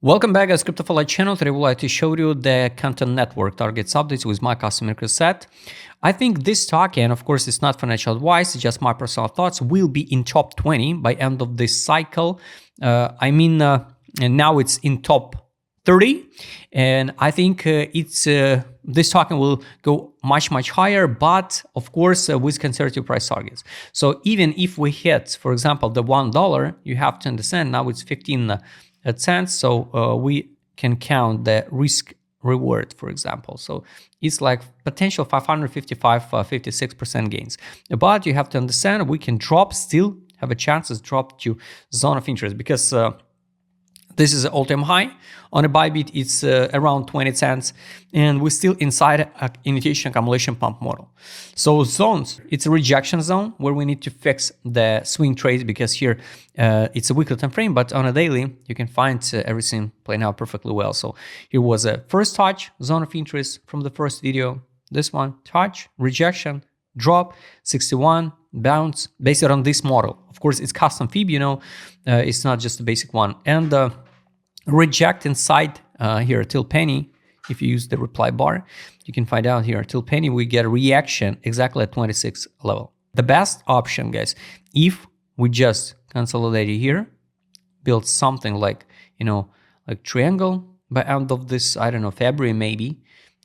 Welcome back guys, CryptoFly channel. Today I would like to show you the Canton network targets updates with my custom set. I think this token, of course, it's not financial advice, it's just my personal thoughts, will be in top 20 by end of this cycle. And now it's in top 30, and I think this token will go much higher, but of course with conservative price targets. So even if we hit, for example, the $1, you have to understand now it's 15 cents, so we can count the risk reward, for example. So it's like potential 56% gains, but you have to understand we can still have a chance to drop to zone of interest, because this is an all-time high. On a Bybit, it's around 20 cents, and we're still inside an initiation accumulation pump model. So zones, it's a rejection zone where we need to fix the swing trades, because here it's a weekly time frame, but on a daily, you can find everything playing out perfectly well. So here was a first touch, zone of interest from the first video. This one, touch, rejection, drop, 61, bounce, based on this model. Of course, it's custom fib, it's not just the basic one. And reject inside here till penny. If you use the reply bar, you can find out here till penny we get a reaction exactly at 26 level. The best option, guys, if we just consolidate it here, build something like like triangle by end of this, I don't know, February maybe,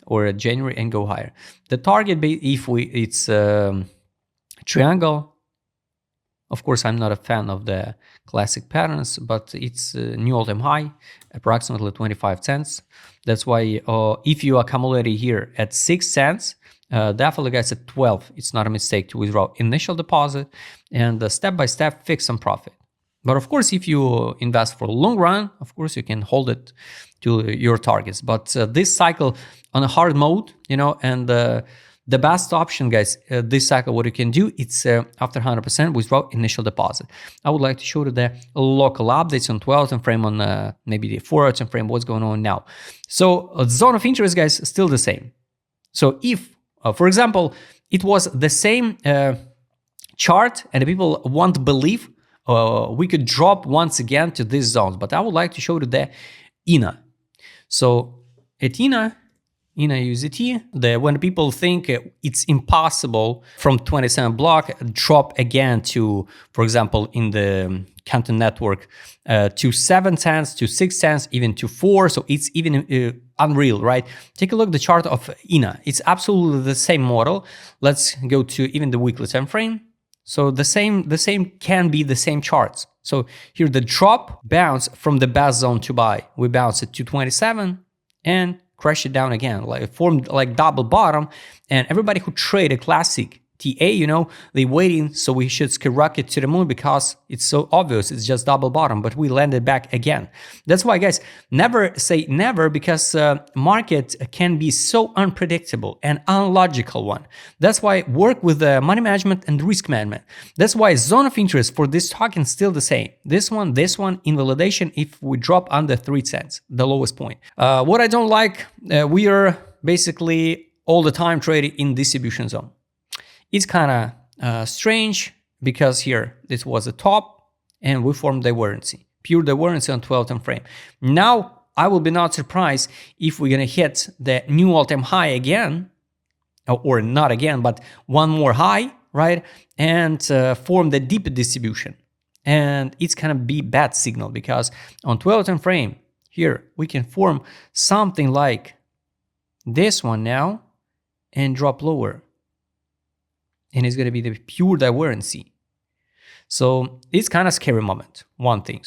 or January, and go higher. The target, if it's triangle. Of course, I'm not a fan of the classic patterns, but it's a new all-time high, approximately 25 cents. That's why if you accumulate it here at 6 cents, definitely guys at 12, it's not a mistake to withdraw initial deposit and step by step fix some profit. But of course, if you invest for the long run, of course, you can hold it to your targets. But this cycle on a hard mode, and the best option, guys, this cycle, what you can do, it's after 100% withdraw initial deposit. I would like to show you the local updates on 12 time frame, on maybe the 4 time frame, what's going on now. So zone of interest, guys, still the same. So if, for example, it was the same chart and the people won't believe, we could drop once again to these zones. But I would like to show you the INA. So at INA USDT, when people think it's impossible from 27 block drop again to, for example, in the Canton network, to 7 cents, to 6 cents, even to 4. So it's even unreal, right? Take a look at the chart of INA. It's absolutely the same model. Let's go to even the weekly time frame. So the same can be the same charts. So here the drop bounce from the best zone to buy. We bounce at 227 and crash it down again, like it formed like double bottom. And everybody who traded classic TA, they waiting, so we should skyrocket to the moon because it's so obvious, it's just double bottom, but we landed back again. That's why, guys, never say never, because market can be so unpredictable and unlogical one. That's why work with money management and risk management. That's why zone of interest for this token still the same. This one, invalidation if we drop under 3 cents, the lowest point. What I don't like, we are basically all the time trading in distribution zone. It's kind of strange, because here this was the top and we formed divergence, pure divergence on 12 time frame. Now I will be not surprised if we're gonna hit the new all-time high again, or not again, but one more high, right? And form the deeper distribution. And it's gonna be bad signal, because on 12 time frame here we can form something like this one now and drop lower. And it's going to be the pure divergence. So it's kind of scary moment, one thing.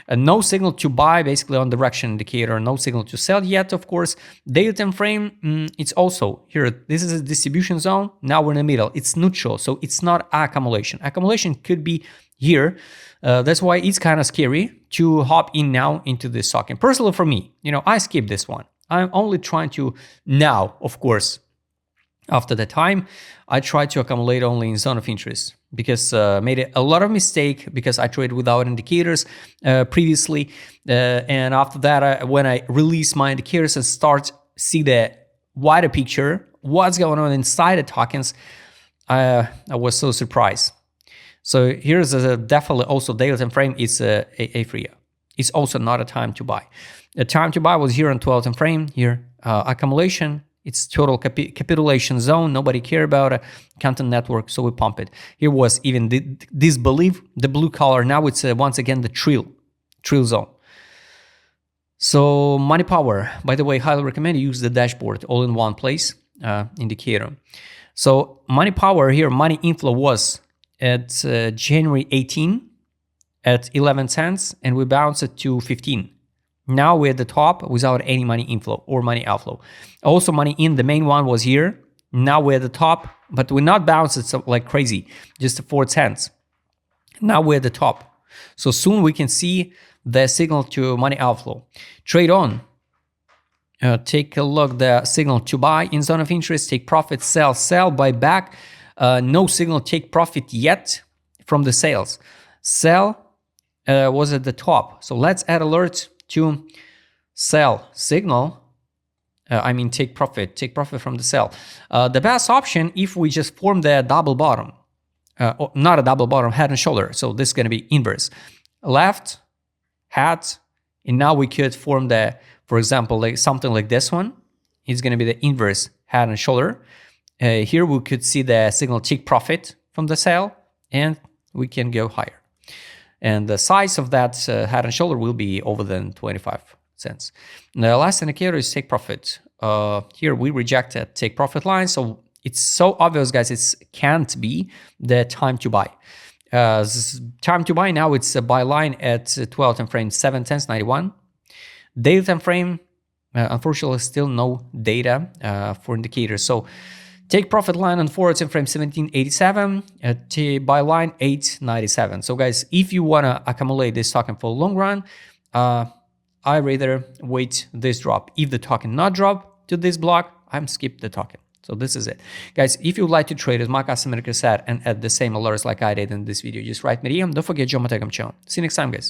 No signal to buy, basically on direction indicator, no signal to sell yet, of course. Daily time frame, it's also here. This is a distribution zone. Now we're in the middle. It's neutral, so it's not accumulation. Accumulation could be here. That's why it's kind of scary to hop in now into this token. Personally, for me, I skip this one. I'm only trying to now, of course, after the time, I try to accumulate only in zone of interest, because made a lot of mistake, because I traded without indicators previously. And after that, when I release my indicators and start see the wider picture, what's going on inside the tokens, I was so surprised. So here's definitely also daily time frame is a free. it's also not a time to buy. The time to buy was here on 12 time frame, here accumulation, it's total capitulation zone, nobody care about a Canton network, so we pump it. Here was even this belief, the blue color, now it's once again the trill zone. So money power, by the way, highly recommend you use the dashboard all in one place indicator. So money power here, money inflow was at January 18 at 11 cents and we bounced it to 15. Now we're at the top without any money inflow or money outflow. Also money in, the main one was here. Now we're at the top, but we're not bounced it like crazy, just 4 cents. Now we're at the top. So soon we can see the signal to money outflow. Trade on. Take a look, the signal to buy in zone of interest, take profit, sell, buy back. No signal take profit yet from the sales. Sell was at the top. So let's add alert to sell signal. Take profit from the sell. The best option if we just form the double bottom, not a double bottom, head and shoulder. So this is going to be inverse. Left, hat, and now we could form the, for example, like something like this one. It's going to be the inverse head and shoulder. Here we could see the signal take profit from the sale, and we can go higher. And the size of that head and shoulder will be over than 25 cents. The last indicator is take profit. Here we rejected take profit line, so it's so obvious, guys. It can't be the time to buy. Time to buy now, it's a buy line at 12 time frame 7:10.91. Daily time frame, unfortunately, still no data for indicators. So take profit line on forward time frame 17.87, buy line 8.97. So guys, if you want to accumulate this token for long run, I rather wait this drop. If the token not drop to this block, I'm skip the token. So this is it. Guys, if you'd like to trade, as my customer said, and add the same alerts like I did in this video, just write me DM. Don't forget, join my Telegram channel. See you next time, guys.